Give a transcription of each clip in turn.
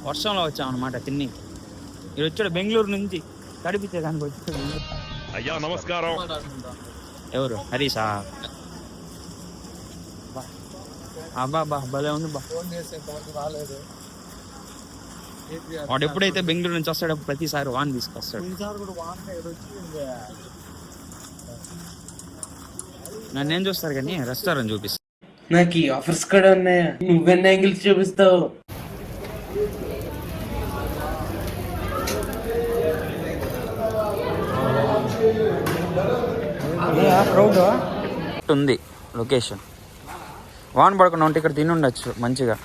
వర్షంలో వచ్చాం అనమాట తిన్ని. ఇది వచ్చాడు బెంగళూరు నుంచి కడిపితే దానికి వచ్చాడు. అయ్యా నమస్కారం. ఎవరు? హరీషా? అబ్బా బా భలే ఉంది బా. వాడు ఎప్పుడైతే బెంగళూరు నుంచి వస్తాడో ప్రతిసారి వాన్ తీసుకొస్తాడు. నన్ను ఏం చూస్తారు కానీ రెస్టారెంట్ చూపిస్తా. నాకు ఈ ఆఫర్స్ కూడా ఉన్నాయా? నువ్వెన్ని యాంగిల్స్ చూపిస్తావు? ఉంది లొకేషన్. వాన్ పడకుండా ఉంటే ఇక్కడ తిని ఉండొచ్చు మంచిగా.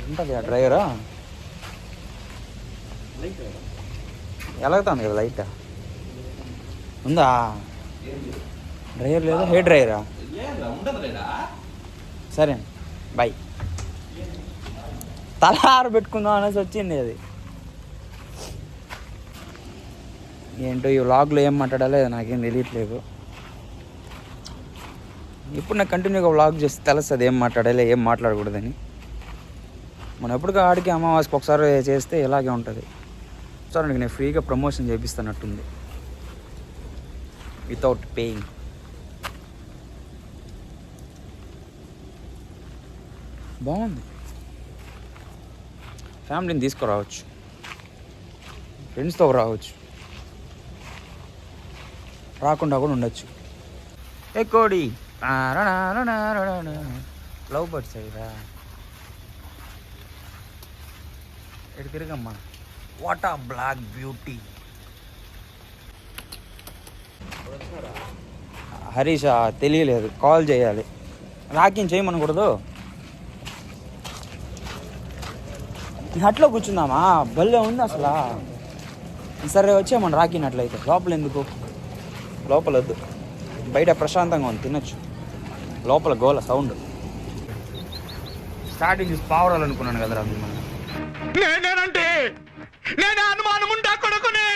ఉంటుంది ఆ డ్రైవరా ఎలాగుతుంది కదా లైట్ ఉందా? డ్రైవర్ లేదా? హెయిర్ డ్రైవరా? సరే బాయ్. తల ఆరబెట్టుకుందాం అనేసి వచ్చింది అది. ఏంటో ఈ వ్లాగ్లో ఏం మాట్లాడాలో నాకేం తెలియట్లేదు. ఇప్పుడు నాకు కంటిన్యూగా వ్లాగ్ చేస్తే తెలుస్తుంది ఏం మాట్లాడాలి ఏం మాట్లాడకూడదని. మనం ఎప్పుడు ఆడికి అమావాస్యకి ఒకసారి చేస్తే ఇలాగే ఉంటుంది. సార్ నేను ఫ్రీగా ప్రమోషన్ చేపిస్తున్నట్టుంది వితౌట్ పేయింగ్. బాగుంది. ఫ్యామిలీని తీసుకురావచ్చు, ఫ్రెండ్స్తో రావచ్చు, రాకుండా కూడా ఉండొచ్చు. ఏ కోడి లవ్ బర్డ్స్ అయ్యా ఎటు తిరగమ్మా. వాట్ ఆ బ్లాక్ బ్యూటీ. హరీషా తెలియలేదు, కాల్ చేయాలి. రాకింగ్ చేయమనకూడదు. అట్లా కూర్చుందామా? భలే ఉంది అసలు. సరే వచ్చేయమని రాకినట్లయితే. లోపల ఎందుకు? లోపల వద్దు, బయట ప్రశాంతంగా ఉంది, తినొచ్చు. లోపల గోల సౌండ్. స్టార్టింగ్ చూసి పావురాలనుకున్నాను కదరా మిమ్మల్ని. నేనేనంటే నేనే అనుమానం ఉంటా కొడుకునే.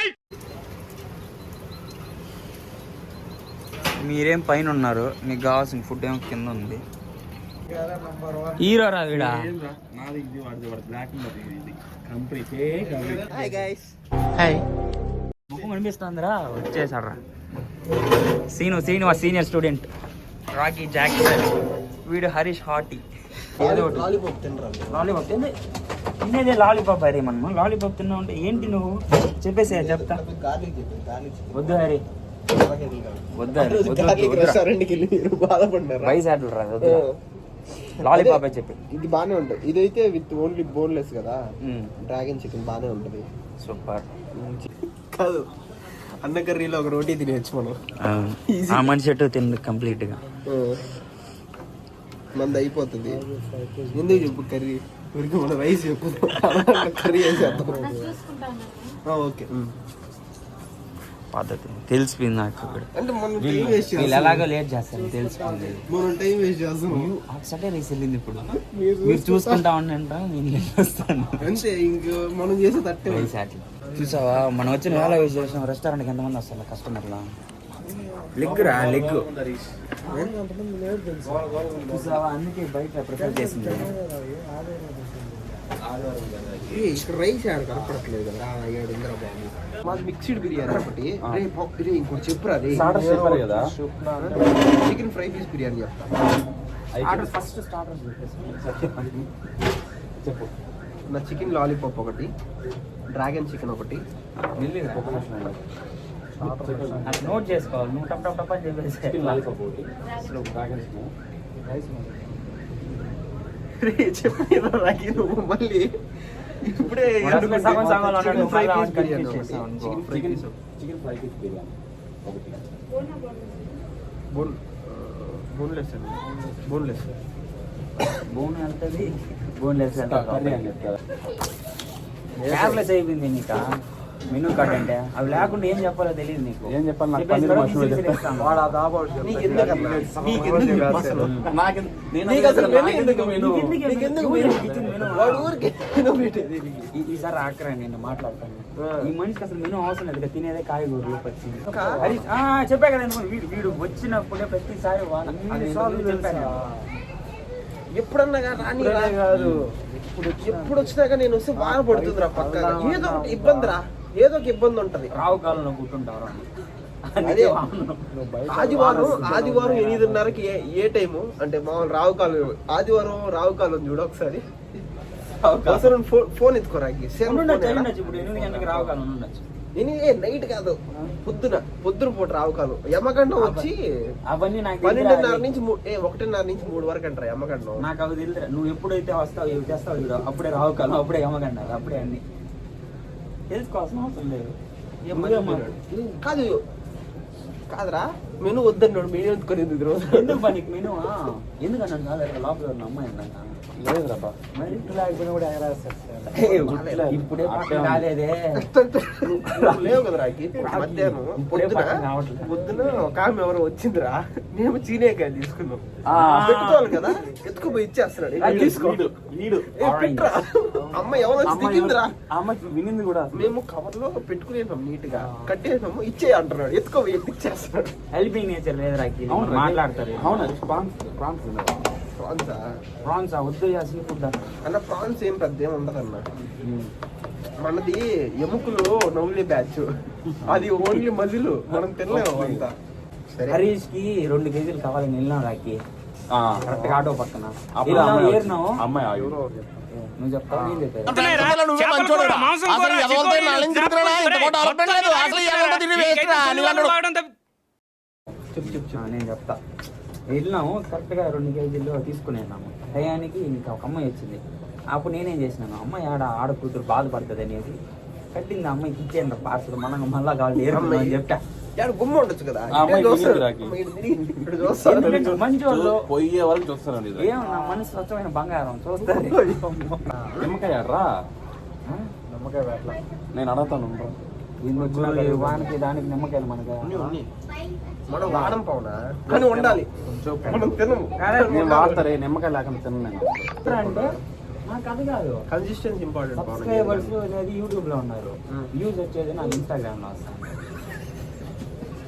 మీరేం పైన ఉన్నారు, మీకు కావాల్సిన ఫుడ్ ఏమో కింద ఉంది. హీరో రా వీడా. ముఖం కనిపిస్తుందిరా. వచ్చేసాడ్రా Srinivas senior student. Rocky Jackson. వీడు హరీష్ హాటీ. ఏదో ఒకటి లాలీపాప్ తింది. తినేదే లాలీపాప్. హరి మనము లాలీపాప్ తిన్నావు అంటే ఏంటి నువ్వు చెప్పేసే చెప్తా. వద్దు హరి, లాలీపాప్ చెప్పి. ఇది బానే ఉంటుంది. ఇదైతే విత్ ఓన్లీ బోన్లెస్ కదా. డ్రాగన్ చికెన్ బానే ఉంటది. సూపర్. కాదు, అన్న కర్రీలో ఒక రోటీ తినేచ్చు మనం. ఆ మనిషి చెట్టు తిండి కంప్లీట్ గా మంది అయిపోతుంది. ఎందుకు చెప్పు కర్రీ ఊరికి మన రైస్ చెప్పు. కర్రీ వేసేద్దాం. ఓకే పద్ధతి తెలిసిపోయింది నాకు. అంటే మనం వీళ్ళు ఎలాగో లేట్ చేస్తారు తెలిసిపోయింది. మనం టైం వేస్ట్ చేస్తాం. ఒకసారి రైస్ వెళ్ళింది. ఇప్పుడు మీరు చూసుకుంటా ఉండంట, నేను వస్తాను అంతే. ఇంక మనం చేసే తట్టే రైస్ అట్లా. చూసావా మనం వచ్చిన వేళ యూజ్ చేసాం. రెస్టారెంట్కి ఎంతమంది వస్తారు కస్టమర్లా? లెగ్ రా లెగ్. చూసావా అందుకే బయట ప్రిఫర్ చేసింది. ఇక్కడ రైస్ యాడ్ కనపడట్లేదు కదా. మాది మిక్స్డ్ బిర్యానీ ఒకటి. ఇంకోటి చెప్పురా. చికెన్ ఫ్రై పీస్ బిర్యానీ చెప్తా. ఫస్ట్ స్టార్టర్ చెప్పు. నా చికెన్ లాలీపాప్ ఒకటి, డ్రాగన్ చికెన్ ఒకటి. నోట్ చేసుకోవాలి నువ్వు. టప్ టప్ టప్ అని చెప్పేసి చెప్పిన నువ్వు మళ్ళీ ఇప్పుడే బోన్లెస్ బోన్ వెళ్తుంది. బోన్లెస్ క్యాబ్లెస్ అయిపోయింది నీకు మెనూ కార్డ్ అంటే. అవి లేకుండా ఏం చెప్పాలో తెలియదు నీకు. ఏం చెప్పాలి? ఈసారి ఆకరా నేను మాట్లాడతాను. ఈ మనిషికి అసలు మెనూ అవసరం లేదు, తినేదే కాయగూరలు పచ్చి. చెప్పా కదా వీడు వచ్చినప్పుడే ప్రతిసారి చెప్పాను. ఎప్పుడన్నా రాని కాదు, ఎప్పుడు వచ్చినాక నేను వస్తే బాగా పడుతుందిరా పక్కగా. ఏదో ఒకటి ఇబ్బందిరా, ఏదో ఒక ఇబ్బంది ఉంటది. రావు కాలంలో కూర్చుంటారు. అదే ఆదివారం 8:30కి ఏ టైము అంటే మామూలు రావుకాలం, ఆదివారం రావుకాలం చూడు ఒకసారి. ఫోన్ ఎత్తుకోరా ఇప్పుడు 8 గంటలకు రావు కాలం ఉండొచ్చు. నైట్ కాదు, పొద్దున పూట రావుకాలం. యమగండం వచ్చి అవన్నీ నాకు 12:30 నుంచి 1:30 నుంచి 3 వరకు అంటారా యమగండం. నాకు అవి తెలుసు. నువ్వు ఎప్పుడైతే వస్తావు ఏవి చేస్తావు చూడ, అప్పుడే రావు కాలం, అప్పుడే యమగండాలి, అప్పుడే అన్ని తెలుసుకోవాల్సిన అవసరం లేదు. కాదురా మెను వద్దన్నాడు, మెను ఎత్తుకొని ఎందుకు పనికి మెను ఎందుకన్నాను కాదు, లోపల ఉన్న అమ్మాయి అన్నా లేదురా మరి ఇప్పుడే కాలేదే లేవు కదరా. మధ్యాహ్నం పొద్దున ఒక ఆమె ఎవరో వచ్చిందిరా, మేము చీనేకాయ తీసుకున్నాం, పెట్టుకోవాలి కదా, ఎత్తుకుపోయి ఇచ్చేస్తున్నాడు. తీసుకోడు అమ్మ ఎవరో వచ్చి దిగిందిరా, అమ్మకి వినింది కూడా. మేము కవర్ లో పెట్టుకునేసాం, నీట్ గా కట్టేసాము, ఇచ్చే అంటున్నాడు, ఎత్తుకోపోయి ఇచ్చేస్తున్నాడు. హెల్పింగ్ నేచర్ లేదురా, మాట్లాడతారు. అవునా ప్రాన్స్ ప్రాన్సా వద్దు సీ ఫుడ్ అన్న. ప్రాన్స్ ఏం పెద్ద ఏం ఉండదన్న, మనది ఎముకలు నవ్వులే బ్యాచ్, అది ఓన్లీ మజిలు, మనం తినలేము అంతా. హరీష్ కి 2 కేజీలు కావాలని వెళ్ళినాం రాకి, కరెక్ట్ గా ఆటో పక్కన ఏరినావు. అమ్మాయి నువ్వు చెప్తావు, నేను చెప్పాను. నేను చెప్తా. వెళ్ళినాము కరెక్ట్ గా 2 కేజీలు తీసుకుని వెళ్ళాము. టయానికి ఇంకా ఒక అమ్మాయి వచ్చింది. అప్పుడు నేనేం చేసినాను, అమ్మాయి ఆడ కూతురు బాధపడుతుంది అనేసి కట్టింది. అమ్మాయికి ఇచ్చేయండి పార్సల్, మనం మళ్ళా కావాలి ఏరుకున్నాం అని చెప్తా. గుమ్మ ఉండొచ్చు కదా, మంచి వాళ్ళు పోయే వాళ్ళకి చూస్తారండి. ఏమన్నా మనసు స్వచ్ఛమైన బంగారం చూస్తారు. నిమ్మకాయ రా, నమ్మకాయ వేట్ల నేను అడుగుతాను. వానికి దానికి నిమ్మకాయలు మనకి మనం వాడం పోనా కానీ ఉండాలి, మనం తినము. నేను వాడతారే నిమ్మకాయ లేకుండా తిన్నాను అంటే నాకు అది కాదు, కన్సిస్టెన్సీ ఇంపార్టెంట్. సబ్స్క్రైబర్స్ అనేది యూట్యూబ్ లో ఉన్నారు, వ్యూస్ వచ్చేది నాకు ఇన్స్టాగ్రామ్ లో వస్తాను.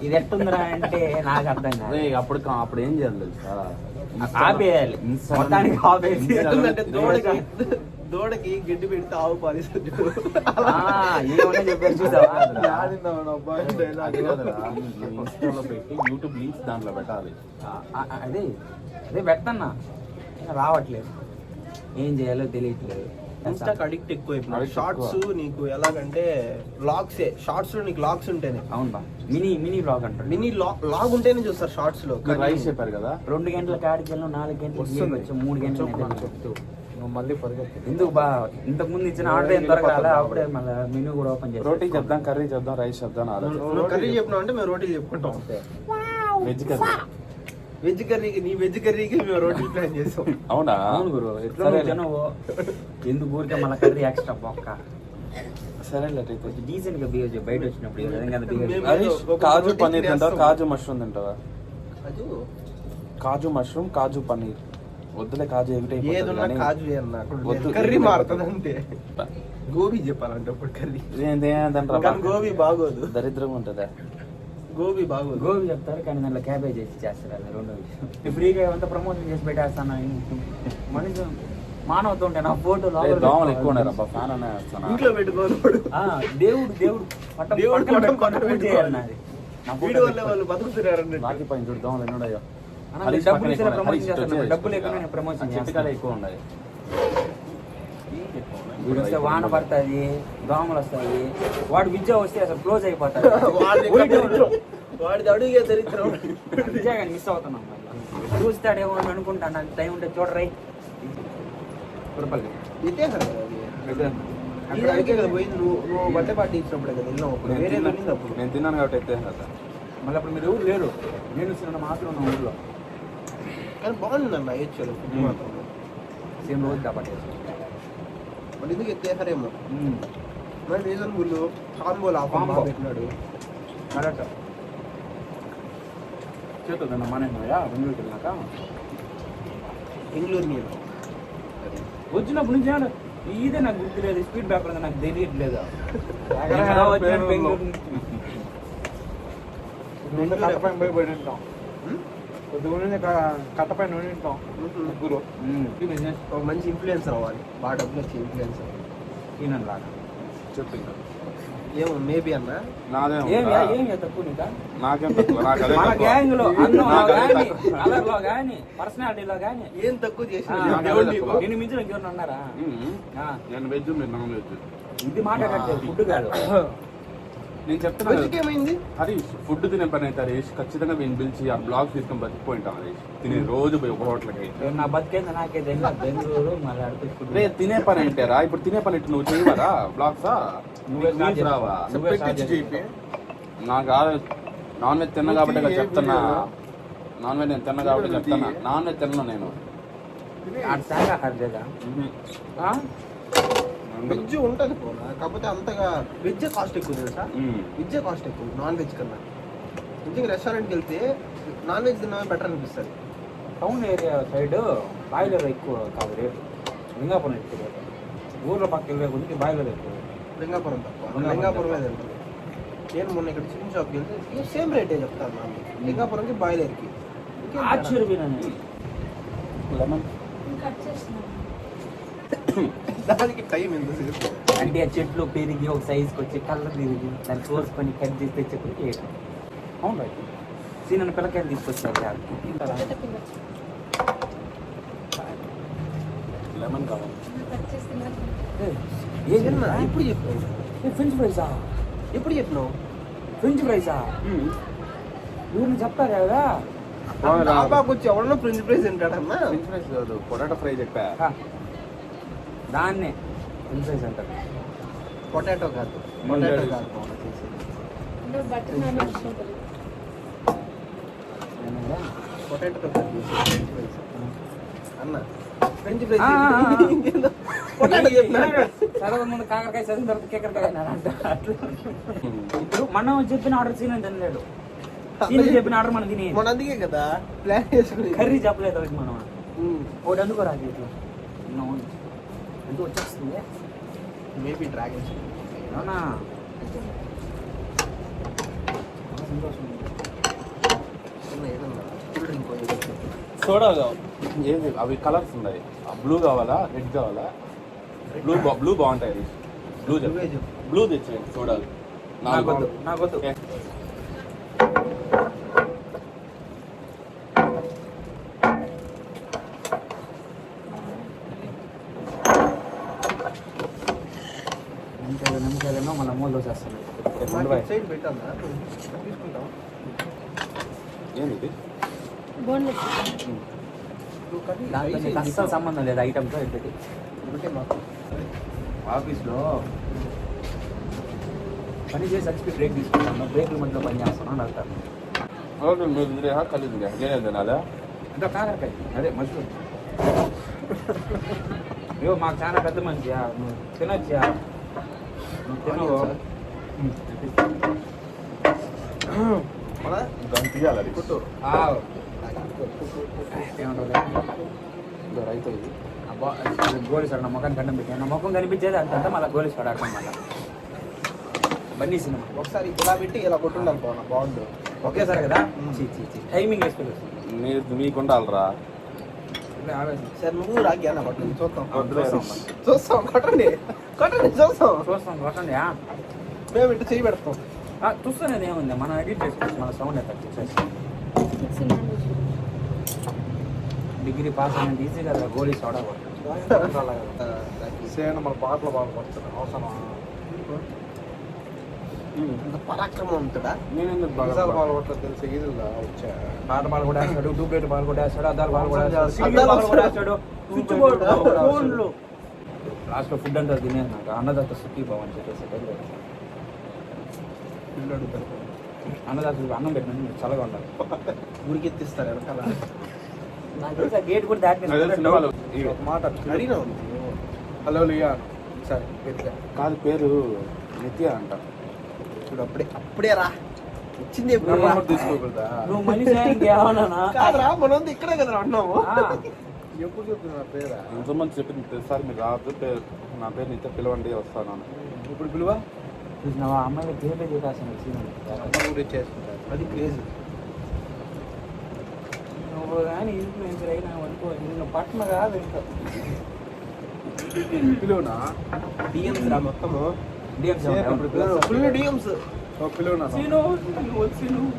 ఇది ఎట్టుందిరా అంటే నాకు అర్థం కాదు. అప్పుడు ఏం చేయాలి తెలుసా, ఆపేయాలి, మొత్తానికి ఆపేసి. దూడకి గడ్డి పెడితే ఆవు పాలిస్తుంది. ఏమన్నా చెప్పారు చూసావా, ఇన్స్టాలో పెట్టి యూట్యూబ్ లింక్స్ దాంట్లో పెట్టాలి. అదే పెడతన్నా, రావట్లేదు, ఏం చేయాలో తెలియట్లేదు. ఇన్స్టాకి అడిక్ట్ ఎక్కువ. షార్ట్స్ నీకు ఎలాగంటే వ్లాగ్సే, షార్ట్స్ లో నీకు లాగ్స్ ఉంటేనే. అవును, మినీ వ్లాగ్ అంటారు. మినీ లాగ్ ఉంటేనే చూస్తారు షార్ట్స్ లో. రైస్ చెప్పారు కదా, 2 గంటల కాడికి వెళ్ళి 4 గంటలకు 3 గంటలు చెప్తూ మళ్ళీ పరిగెత్తి ఎందుకు ఇంతకు ముందు ఇచ్చిన ఆర్డర్ ఏం దొరకాలి, అప్పుడే మళ్ళీ మెనూ కూడా ఓపెన్ చేసి రోటీ చెప్దాం, కర్రీ చెప్దాం, రైస్ చెప్దాం. కర్రీ చెప్పినావు అంటే మేము రోటీలు చెప్పుకుంటాం. వెజ్ కర్రీ, వెజ్ కర్రీకి నీ వెజ్ కర్రీకి మేము రోటీ ప్లాన్ చేసాం. అవునా? అవును గురు, నువ్వు ఎందుకు ఊరికే మళ్ళీ కర్రీ ఎక్స్ట్రా బొక్క. సరే డీసెంట్ గా బిహేవ్ బయట వచ్చినప్పుడు. కాజు పన్నీర్ తింటావా, కాజు మష్రూమ్ తింటావా? కాజు మష్రూమ్, కాజు పన్నీర్. వద్దులే కాజు ఏదైనా కాజు కర్రీ మారుతుంది అంతే. గోబీ చెప్పాలంటే ఇప్పుడు కర్రీ గోబీ బాగోదు, దరిద్రంగా ఉంటుందా? గోబీ బాగోదు. గోబీ చెప్తారు కానీ దాంట్లో క్యాబేజ్ వేసి చేస్తారు. అది 2వ విషయం. ఫ్రీగా ఏమంతా ప్రమోషన్ చేసి పెట్టేస్తాను. మనిషి మానవత ఉంటే నా ఫోటో దోమలు ఎక్కువ ఉన్నాయి. ఫ్యాన్ అనే ఇంట్లో పెట్టుకోవాలి. దేవుడు వాళ్ళు బతుకుతున్నారు. రాకి పైన చూడు దోమలు ఎన్నున్నాయో. డబ్బులు ఎక్కువ ప్రమోషన్ చిట్కాలు ఎక్కువ ఉన్నాయి. వస్తే వాన పడుతుంది, దోమలు వస్తాయి. వాడు విద్య వస్తే అసలు క్లోజ్ అయిపోతాడు. వాడిది అడుగే దరిద్రం. విజయగాని మిస్ అవుతున్నాం. చూస్తాడేమో అని అనుకుంటాను. నాకు టైం ఉంటే చూడరై నువ్వు బర్త్డే పార్టీ ఇచ్చినప్పుడే కదా వెళ్ళినప్పుడు వేరే వెళ్ళినప్పుడు నేను తిన్నాను కాబట్టి ఎత్తే కదా. మళ్ళీ అప్పుడు మీరు ఊరు లేరు, నేను చిన్న మాత్రం ఉన్న ఊళ్ళో. కానీ బాగుందన్న అయ్యొచ్చారు సేమ్ రోజు కాబట్టి మరి ఎందుకు ఎత్తేసారేమో. మరి రీజనబుల్ కాంబోలు ఆ పెట్టినాడు. కరెక్ట్ చేతుందన్న మానేమయ్యా బెంగళూరుకి వెళ్ళినాక. బెంగళూరు నేను వచ్చినప్పుడు నుంచి ఇదే నాకు గుర్తు లేదు, స్పీడ్ బ్రేక్ నాకు తెలియట్లేదు. కట్టపైన ఉంటాం ముగ్గురు బిజినెస్ ఒక మంచి ఇన్ఫ్లుయెన్సర్ అవ్వాలి, బాగా డబ్బులు వచ్చే ఇన్ఫ్లుయెన్సర్. ఈయన లాగా చెప్పి ఏమో మేబీ అన్న నాదే ఏం తక్కువ నీకా నాకేం తక్కువ నాకు అదే మన తక్కువ. గ్యాంగ్ లో అన్నంలో నాకు అదే గానీ తక్కువ. కలర్ లో గానీ పర్సనాలిటీలో గానీ ఏం తక్కువ చేసి దేవుడు నీకు. నిన్ను మించిన ఇంకెవరు అన్నారా ఆ, నేను వెజ్ మీరు నాన్ వెజ్ ఇది మాట్లాడట్లేదు ఫుడ్ కాదు నేను చెప్తున్నాను వెజ్కి ఏమైంది? హరీష్ ఫుడ్ తినే పని అయితే హరీష్ ఖచ్చితంగా నేను పిలిచి ఆ బ్లాగ్ తీసుకొని బతికిపోయింటాం హరీష్ తినే రోజు పోయి ఒక హోటల్కి నా బతికేంది నాకేది బెంగళూరు మళ్ళీ అడితే ఫుడ్ రే తినే పని ఏంటారా ఇప్పుడు తినే పని ఇట్లా నువ్వు చేయవరా బ్లాగ్సా నువ్వే start చేయి. రావా నువ్వే start చేయి. నాకు నాన్ వెజ్ తిన్నా కాబట్టి ఇక చెప్తున్నా నాన్ వెజ్ నేను తిన్నా కాబట్టి చెప్తున్నా నాన్ వెజ్ తిన్నా నేను ఆడ శాఖాహారి లేదా వెజ్ ఉంటుంది పోనా, కాకపోతే అంతగా వెజ్ కాస్ట్ ఎక్కువ తెలుసా? వెజ్ కాస్ట్ ఎక్కువ నాన్ వెజ్ కన్నా. నిజంగా రెస్టారెంట్కి వెళ్తే నాన్ వెజ్ తినమే బెటర్ అనిపిస్తుంది. టౌన్ ఏరియా సైడ్ బాయిలర్ ఎక్కువ కాదు రేటు, లింగాపురం ఎక్కువ రేటు. ఊర్లో పక్కకి వెళ్ళే కొద్దికి బాయిలర్ ఎక్కువ. లింగాపురం తప్ప లింగాపురమే తింటుంది. నేను మొన్న ఇక్కడ చికెన్ షాప్కి వెళ్తే సేమ్ రేటే చెప్తాను నాకు, లింగాపురంకి బాయిలర్కి. ఆశ్చర్యపోయినా లెమన్ దానికి టైం ఎందుకు? అంటే ఆ చెట్లు పెరిగి ఒక సైజుకి వచ్చి కలర్ తిరిగి దాన్ని కోసుకొని కట్ చేసి తెచ్చేప్పటికి అవును రైట్ సీనన్న పిల్లకాయలు తీసుకొచ్చారు లెమన్ కావాలి ఏదన్నా ఎప్పుడు చెప్పావు? ఫ్రెంచ్ ఫ్రైజా ఎప్పుడు చెప్పినావు? ఫ్రెంచ్ ఫ్రైజా ఊరిని చెప్తారు కదా డాబాకి వచ్చి ఎవడన్నా ఫ్రెంచ్ ఫ్రైస్ తింటాడన్నా? ఫ్రెంచ్ ఫ్రైస్ కాదు పొటాటో ఫ్రై చెప్పా దాన్నే ఫ్రెంచ్ ఫ్రైజ్ అంటారు. పొటాటో కాదు, పొటాటో కాదు పవన్ చేసేది. పొటాటోతో కాదు చేసేది ఫ్రెంచ్ ఫ్రైస్ అన్న. ఫ్రెంచ్ ఫ్రైస్ ఇంకేందో పొటాటో చెప్పినాడు. చదవక ముందు కాకరకాయ చదివిన తర్వాత కేకరకాయ అన్నారంట. ఇప్పుడు మనం చెప్పిన ఆర్డర్ సీన్ తినలేడు, సీన్ చెప్పిన ఆర్డర్ మనం తినే మన అందుకే కదా ప్లాన్ చేసుకుని కర్రీ చెప్పలేదు ఒకటి మనం ఒకటి అందుకో రాదు ఇట్లా ఎందుకు వచ్చేస్తుంది మేబీ డ్రాగన్స్ అవునా సంతోషం. ఏదన్నా కూల్ డ్రింక్ సోడా ఏది అవి కలర్స్ ఉన్నాయి బ్లూ కావాలా రెడ్ కావాలా బ్లూ బాగుంటాయి బ్లూ చెప్పు బ్లూ తెచ్చేయండి సోడాలు నాకొద్దు నాకొద్దు నిమ్మకాయలేమో మన మూలలో చేస్తాను సైడ్ పెట్టాలా తీసుకుంటాం. ఏంటి దాంతో నీకు అస్సలు సంబంధం లేదు ఐటమ్తో ఇద్దరికి. ఒకటే మాకు ఆఫీస్లో పని చేసి వచ్చి బ్రేక్ తీసుకుంటాను, బ్రేక్ల మధ్యలో పని చేస్తాను డాక్టర్. మీరు తినేహా కలిసి నేనే తినాలా అంటే కాకరకాయ అదే మష్రూమ్. అయ్యో మాకు చాలా పెద్ద మంచియా, నువ్వు తినొచ్చా, నువ్వు తినవు. దాన్ని తీయాలి కొట్టు. ఏమంటారు రైతు ఇది అబ్బా గోలిసాడు నా ముఖాన్ని గడ్డం పెట్టాను, నా ముఖం కనిపించేది అంత మళ్ళీ గోలిసాడు అర్థం మళ్ళీ బన్నీ సినిమా ఒకసారి ఇలా పెట్టి ఇలా కొట్టుండాలి పోనా బాగుండు. ఒకేసారి కదా టైమింగ్ వేసుకోలేదు మీకు ఉండాలిరా ఆవేశం సరే నువ్వు రాకి అన్న కొట్టండి చూద్దాం. వద్దులే చూస్తాం కొట్టండి కొట్టండి చూస్తాం. చూస్తాం కొట్టండి. మేము ఇటు చేయి పెడతాం. చూస్తానేది ఏముంది, మనం ఎడిట్ చేసుకోవచ్చు, మన సౌండ్ ఎఫెక్ట్ చేసి డిగ్రీ పాస్ అయినంత ఈజీ కదా గోలీ సోడా సేన మన పాటలు బాగా పడుతుంది అవసరం ఇంత పరాక్రమం ఉంటుందా? నేను ఎందుకు బాగా పాల్గొట్టలేదు తెలిసి ఈజీగా వచ్చా పాట బాల్ కూడా వేస్తాడు, డూప్లేట్ బాల్ కూడా వేస్తాడు, అద్దాలు బాల్ కూడా అద్దాలు వేస్తాడు, కూడా వేస్తాడు, స్విచ్ బోర్డు, ఫోన్లు. లాస్ట్లో ఫుడ్ అంతా తినేది నాకు అన్నదాత సుఖీ భవన్ చెప్పేసి అన్నదాత అన్నం పెట్టిన మీరు చల్లగా ఉండాలి. ఊరికి ఎత్తిస్తారు వెనకాల. నాకు తెలిసి గేట్ కూడా దాటి మాట అడిగినా హలో లియా సరే పెద్ద కాదు పేరు నిత్య అంట ఇప్పుడు అప్పుడే రా వచ్చింది ఎప్పుడు రా. తీసుకోకూడదా నువ్వు మనిషి ఇంకేమన్నా కాదురా మనం ఇక్కడే కదా అన్నాము. ఎప్పుడు చెప్తుంది నా పేరు ఎంతమంది చెప్పింది ప్రతిసారి మీరు రాదు నా పేరు నిత్య పిలవండి వస్తాను ఇప్పుడు పిలువ చూసినావా అమ్మాయి పేర్లే చెప్పేస్తాను సీన్ చేసుకుంటారు. అది క్రేజీ. నువ్వు కానీ ఇన్ఫ్లుయెన్సర్ అయినావు అనుకో నిన్ను పట్న కాదు ఇంకా పిలువునా డిఎమ్స్ రా మొత్తము డిఎంస్ ఫుల్ డిఎమ్స్ పిలువునా సీను నువ్వు వచ్చి నువ్వు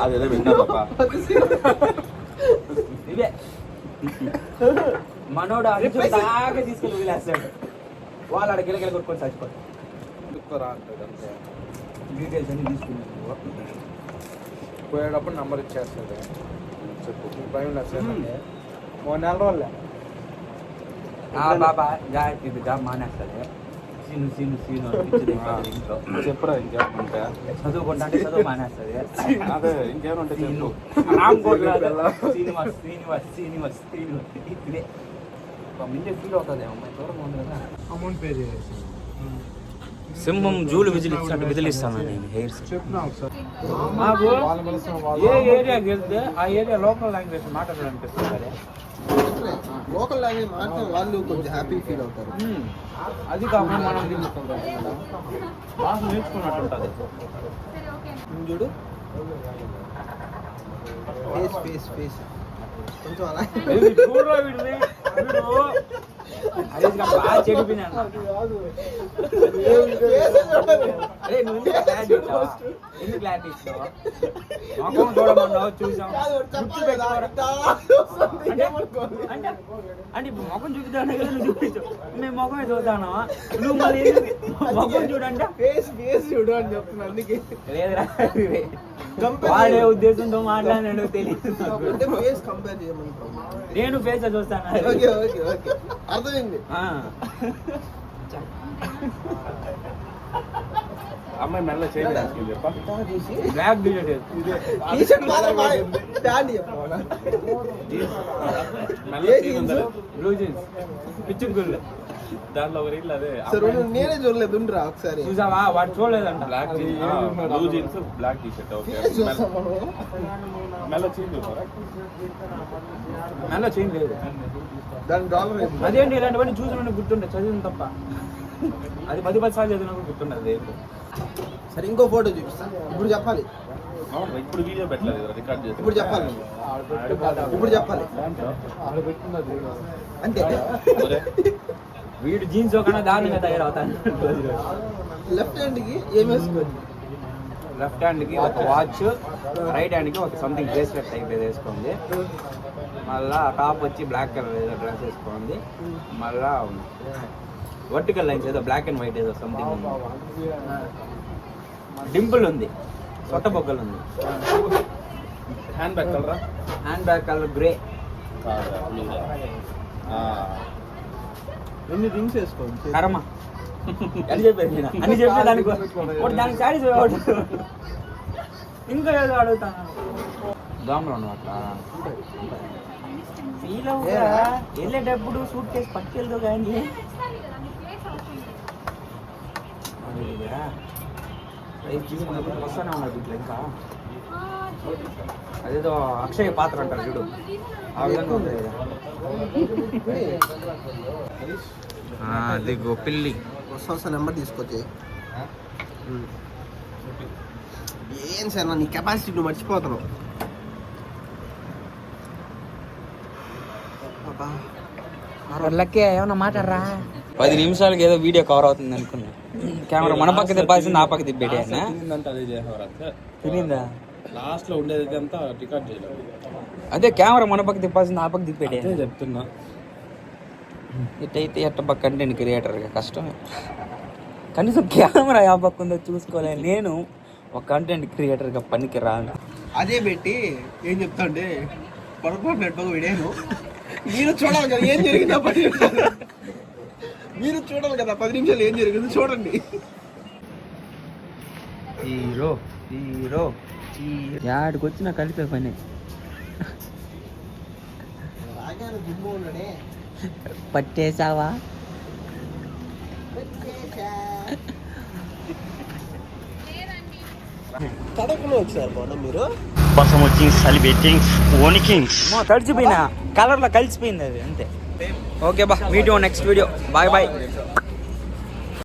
అదేదో విన్నా పాప ఇవే మనోడు అంచు దాకా తీసుకుని వదిలేస్తాడు వాళ్ళు ఆడ గిలగిల కొట్టుకొని చచ్చిపోతాడు చెప్తారా అంటాడు అంతే డీటెయిల్స్ అన్ని తీసుకున్నాను పోయేటప్పుడు నంబర్ ఇచ్చేస్తుంది చెప్పు భయం నచ్చండి 3 నెలల రోజులే బాబా ఇది గా మానేస్తాడు సీను సీను సీను అని పిచ్చి తింటాడు ఇంట్లో చెప్పురా ఇంకేమంటే చదువుకుంటా అంటే చదువు మానేస్తుంది అదే ఇంకేమంటే సీను చెప్పు రామ్ కోట్ల శ్రీనివాస్ శ్రీనివాస్ శ్రీనివాస్ శ్రీనివాస్ ఇదే ముందే ఫీల్ అవుతుంది అమ్మాయి దూరంగా ఉంది కదా అమౌంట్ పే చేసి సింహం జూలు విజిలిచ్చినట్టు విజిలిస్తాను నేను హెయిర్స్ చెప్పినా ఒకసారి నాకు ఏ ఏరియాకి వెళ్తే ఆ ఏరియా లోకల్ లాంగ్వేజ్ మాట్లాడాలనిపిస్తుంది లోకల్ లాంగ్వేజ్ మాత్రం వాళ్ళు కొంచెం హ్యాపీ ఫీల్ అవుతారు. అది కాకుండా మనం భాష నేర్చుకున్నట్టు ఉంటుంది చూడు ఫేస్ ఫేస్ ఫేస్ కొంచెం అలా చూడరా వీడిది వీడు అది బాగా చెడిపోయినాను అరే నువ్వు ఎందుకు క్లారిటీ ఇస్తావా ఎందుకు క్లారిటీ ఇస్తావా మొఖం చూడమన్నావు చూసాం గుర్తు పెట్టుకోరా అంటే అంటే ఇప్పుడు ముఖం చూపిద్దాం కదా నువ్వు చూపించు మేము ముఖమే చూద్దానా నువ్వు మళ్ళీ ముఖం చూడంటే ఫేస్ ఫేస్ చూడు అని చెప్తున్నా అందుకే లేదురా వాడే ఉద్దేశంతో మాట్లాడినాడు తెలియదు అంటే ఫేస్ కంపేర్ చేయమని నేను ఫేస్ చూస్తాను ఓకే ఓకే ఓకే అర్థమైంది. అమ్మాయి మెల్ల చేయాలి చెప్పా చూసి బ్లాక్ డిలీట్ టీ-షర్ట్ మాత్రం బాగుంది. ప్యాంట్ చెప్పాలా? మెల్ల చేయాలి బ్లూ జీన్స్ పిచ్చి గుళ్ళు దాంట్లో ఒక రీల్ అదే సరే నేనే చూడలేదు ఉండురా ఒకసారి చూసావా వాడు చూడలేదంట black blue jeans black T shirt okay face చూస్తాం మనం. మెల్ల చేంజ్ మెల్ల చేంజ్ లేదు దాని డాలర్ వేసి అదేంటి ఇలాంటివన్నీ చూసిన గుర్తుండే చదివిన తప్ప అది 10 సార్లు చదివినప్పుడు గుర్తుండదు సరే ఇంకో ఫోటో చూపిస్తా ఇప్పుడు చెప్పాలి ఇప్పుడు వీడియో పెట్టలేదు రికార్డ్ చేసి ఇప్పుడు చెప్పాలి ఇప్పుడు చెప్పాలి అంతే వీడు జీన్స్ ఒకనా దారుణంగా తయారవుతాను లెఫ్ట్ హ్యాండ్ కి ఏం వేసుకోండి లెఫ్ట్ హ్యాండ్కి ఒక వాచ్ రైట్ హ్యాండ్కి ఒక సంథింగ్ బ్రేస్లెట్ టైప్ ఏదో వేసుకోండి మళ్ళా టాప్ వచ్చి బ్లాక్ కలర్ ఏదో డ్రెస్ వేసుకోండి మళ్ళా వర్టికల్ లైన్స్ ఏదో బ్లాక్ అండ్ వైట్ ఏదో సంథింగ్ డింపుల్ ఉంది సొట్ట బొగ్గలు ఉంది హ్యాండ్ బ్యాగ్ కలరా హ్యాండ్ బ్యాగ్ కలర్ గ్రే ఎన్ని రింగ్స్ వేసుకోండి కర్మ అని చెప్పేది నేను అన్ని చెప్పే దానికి దానికి శారీస్ ఇంకా ఏదో అడుగుతాను దోమలు ఉన్నట్లా ఫీల్ అవుతా వెళ్ళేటప్పుడు సూట్ కేసు పట్టుకెళ్తావు కానీ తీసుకున్నప్పుడు వస్తానే ఉన్నారు ఇట్లా ఇంకా అదేదో అక్షయ పాత్ర అంటారు చూడు ఆ విధంగా ఉంది అది గోపిల్లి వస్తా నెంబర్ తీసుకొచ్చి ఏం సార్ నీ కెపాసిటీ నువ్వు మర్చిపోతున్నావు. లక్కే ఏమన్నా మాట్లాడరా 10 నిమిషాలకి ఏదో వీడియో కవర్ అవుతుంది అనుకున్నా కెమెరా మన పక్క తిప్పాల్సింది ఆ పక్క తిప్పేటి అన్న అదే చేసేవారు తినిందా లాస్ట్ లో ఉండేది అంతా రికార్డ్ చేయలేదు అదే కెమెరా మన పక్క తిప్పాల్సింది ఆ పక్క తిప్పేటి అదే చెప్తున్నా ఇటైతే ఎట్ట పక్క కంటెంట్ క్రియేటర్గా కష్టమే కనీసం కెమెరా ఆ పక్క ఉందో చూసుకోలే నేను ఒక కంటెంట్ క్రియేటర్గా పనికి రాను అదే పెట్టి ఏం చెప్తా అంటే పొరపాటు నెట్వర్క్ విడాను మీరు చూడాలి కదా ఏం జరిగిందో 10 నిమిషాలు మీరు చూడాలి కదా 10 నిమిషాలు ఏం జరిగిందో చూడండి. హీరో హీరో యాడికి వచ్చినా కలిపే పని పట్టేసావా కడపలో వచ్చారు బాగున్నా మీరు వర్షం వచ్చి చలి బెట్టింగ్స్ ఓనికింగ్స్ తడిచిపోయినా కలర్లో కలిసిపోయింది అది అంతే ఓకే బా video next video bye bye